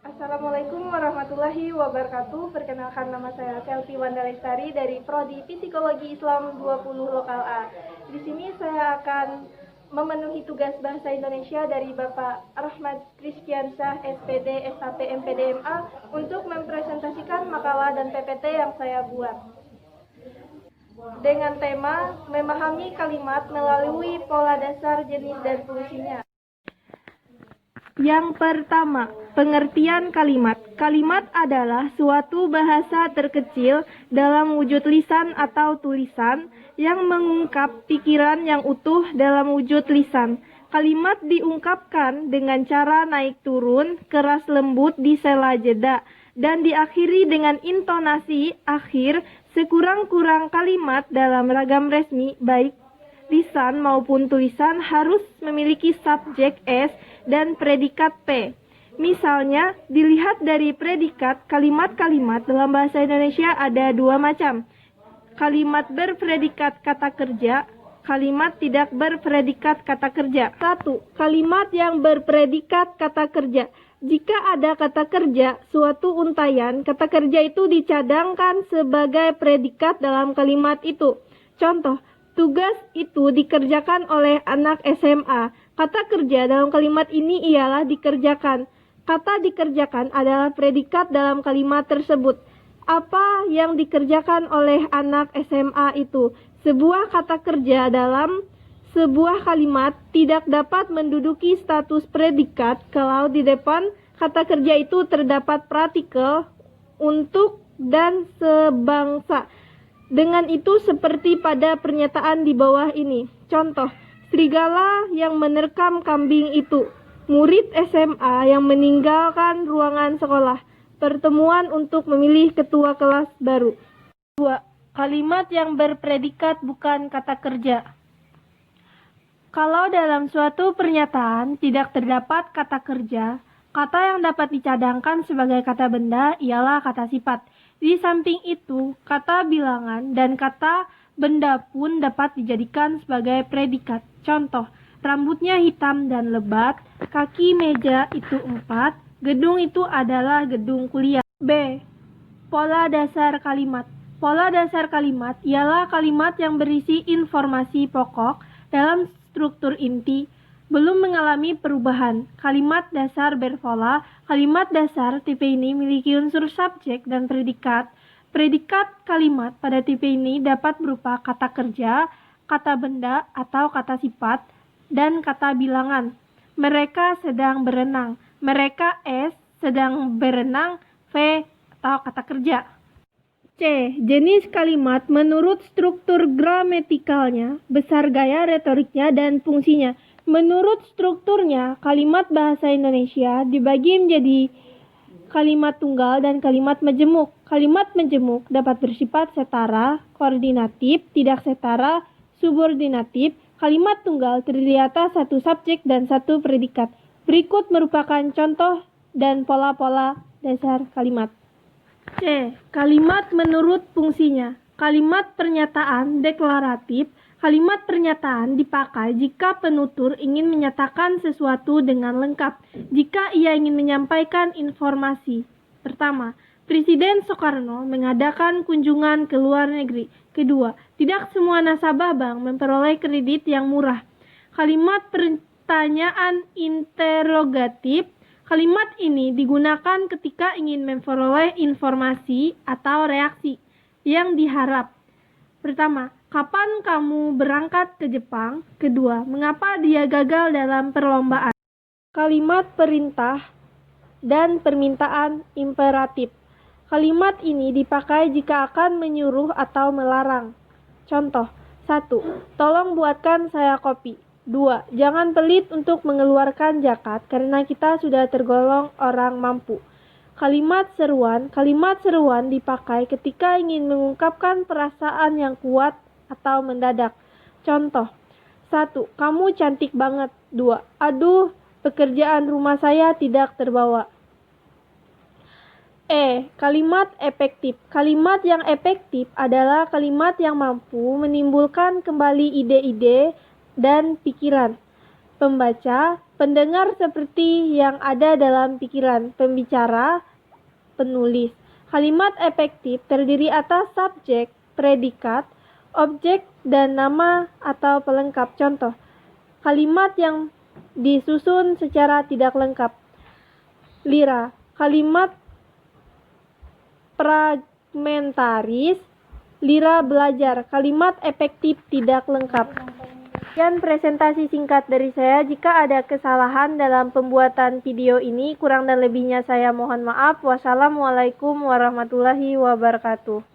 Assalamualaikum warahmatullahi wabarakatuh. Perkenalkan, nama saya Selvi Wanda Lestari dari Prodi Psikologi Islam 20 Lokal A. Di sini saya akan memenuhi tugas bahasa Indonesia dari Bapak Rahmat Kristiansyah, SPD, SHP, MPD, MA untuk mempresentasikan makalah dan PPT yang saya buat. Dengan tema memahami kalimat melalui pola dasar, jenis, dan fungsinya. Yang pertama, pengertian kalimat. Kalimat adalah suatu bahasa terkecil dalam wujud lisan atau tulisan yang mengungkap pikiran yang utuh dalam wujud lisan. Kalimat diungkapkan dengan cara naik turun, keras lembut di sela jeda, dan diakhiri dengan intonasi akhir sekurang-kurang kalimat dalam ragam resmi, baik lisan maupun tulisan harus memiliki subjek S dan predikat P. Misalnya, dilihat dari predikat, kalimat-kalimat dalam bahasa Indonesia ada dua macam. Kalimat berpredikat kata kerja, kalimat tidak berpredikat kata kerja. 1. Kalimat yang berpredikat kata kerja. Jika ada kata kerja, suatu untayan, kata kerja itu dicadangkan sebagai predikat dalam kalimat itu. Contoh, tugas itu dikerjakan oleh anak SMA. Kata kerja dalam kalimat ini ialah dikerjakan. Kata dikerjakan adalah predikat dalam kalimat tersebut. Apa yang dikerjakan oleh anak SMA itu? Sebuah kata kerja dalam sebuah kalimat tidak dapat menduduki status predikat kalau di depan kata kerja itu terdapat partikel untuk dan sebangsa. Dengan itu seperti pada pernyataan di bawah ini. Contoh, serigala yang menerkam kambing itu. Murid SMA yang meninggalkan ruangan sekolah. Pertemuan untuk memilih ketua kelas baru. 2. Kalimat yang berpredikat bukan kata kerja. Kalau dalam suatu pernyataan tidak terdapat kata kerja, kata yang dapat dicadangkan sebagai kata benda ialah kata sifat. Di samping itu, kata bilangan dan kata benda pun dapat dijadikan sebagai predikat. Contoh, rambutnya hitam dan lebat, kaki meja itu 4, gedung itu adalah gedung kuliah. B. Pola dasar kalimat. Pola dasar kalimat ialah kalimat yang berisi informasi pokok dalam struktur inti, belum mengalami perubahan. Kalimat dasar berpola. Kalimat dasar tipe ini memiliki unsur subjek dan predikat. Predikat kalimat pada tipe ini dapat berupa kata kerja, kata benda atau kata sifat, dan kata bilangan. Mereka sedang berenang. Mereka sedang berenang. V atau kata kerja. C. Jenis kalimat menurut struktur gramatikalnya, besar gaya retoriknya, dan fungsinya. Menurut strukturnya, kalimat bahasa Indonesia dibagi menjadi kalimat tunggal dan kalimat majemuk. Kalimat majemuk dapat bersifat setara, koordinatif, tidak setara, subordinatif. Kalimat tunggal terdiri atas satu subjek dan satu predikat. Berikut merupakan contoh dan pola-pola dasar kalimat. C. Kalimat menurut fungsinya. Kalimat pernyataan deklaratif. Kalimat pernyataan dipakai jika penutur ingin menyatakan sesuatu dengan lengkap. Jika ia ingin menyampaikan informasi. Pertama, Presiden Soekarno mengadakan kunjungan ke luar negeri. Kedua, tidak semua nasabah bank memperoleh kredit yang murah. Kalimat pertanyaan interrogatif. Kalimat ini digunakan ketika ingin memperoleh informasi atau reaksi yang diharap. Pertama, kapan kamu berangkat ke Jepang? Kedua, mengapa dia gagal dalam perlombaan? Kalimat perintah dan permintaan imperatif. Kalimat ini dipakai jika akan menyuruh atau melarang. Contoh, 1. Tolong buatkan saya kopi. 2. Jangan pelit untuk mengeluarkan zakat karena kita sudah tergolong orang mampu. Kalimat seruan. Kalimat seruan dipakai ketika ingin mengungkapkan perasaan yang kuat atau mendadak. Contoh, 1. Kamu cantik banget. 2. Aduh, pekerjaan rumah saya tidak terbawa. E. Kalimat efektif. Kalimat yang efektif adalah kalimat yang mampu menimbulkan kembali ide-ide dan pikiran pembaca Pendengar seperti yang ada dalam pikiran pembicara, penulis. Kalimat efektif terdiri atas subjek, predikat, objek, dan nama atau pelengkap. Contoh, kalimat yang disusun secara tidak lengkap. Lira, kalimat fragmentaris. Lira belajar, kalimat efektif tidak lengkap. Sekian presentasi singkat dari saya. Jika ada kesalahan dalam pembuatan video ini, kurang dan lebihnya saya mohon maaf. Wassalamualaikum warahmatullahi wabarakatuh.